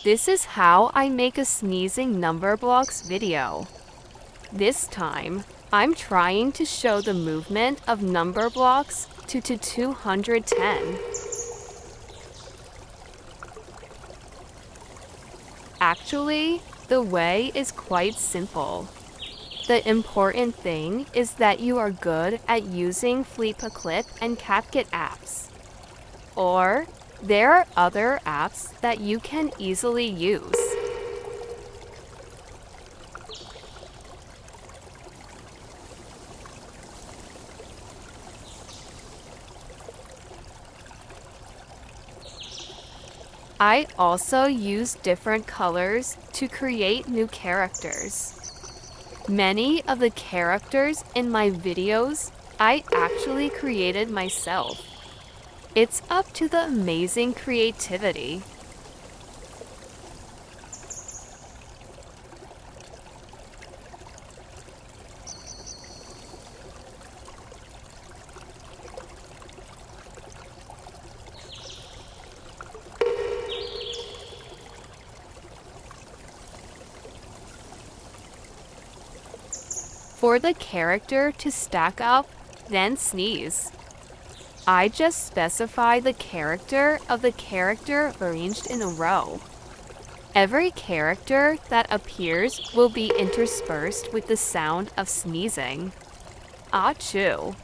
This is how I make a sneezing number blocks video. This time, I'm trying to show the movement of number blocks to 210. Actually, the way is quite simple. The important thing is that you are good at using Flipperclip and CapCut apps. Or, there are other apps that you can easily use. I also use different colors to create new characters. Many of the characters in my videos I actually created myself. It's up to the amazing creativity. For the character to stack up, then sneeze. I just specify the character of the character arranged in a row. Every character that appears will be interspersed with the sound of sneezing. Achoo.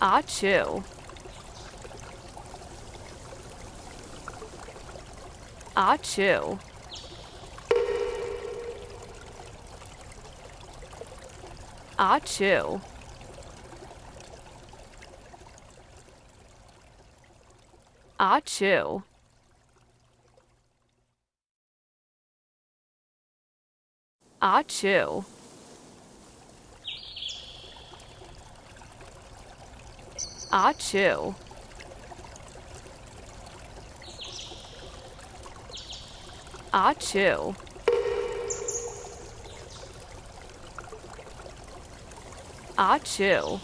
Achoo. Achoo. Achoo. Achoo. Achoo. Achoo. Achoo. Achoo.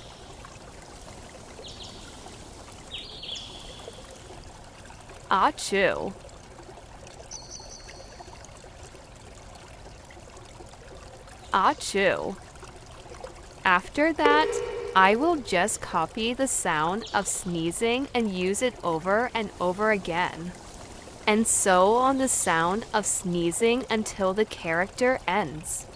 Achoo. Achoo. After that, I will just copy the sound of sneezing and use it over and over again. And so on the sound of sneezing until the character ends.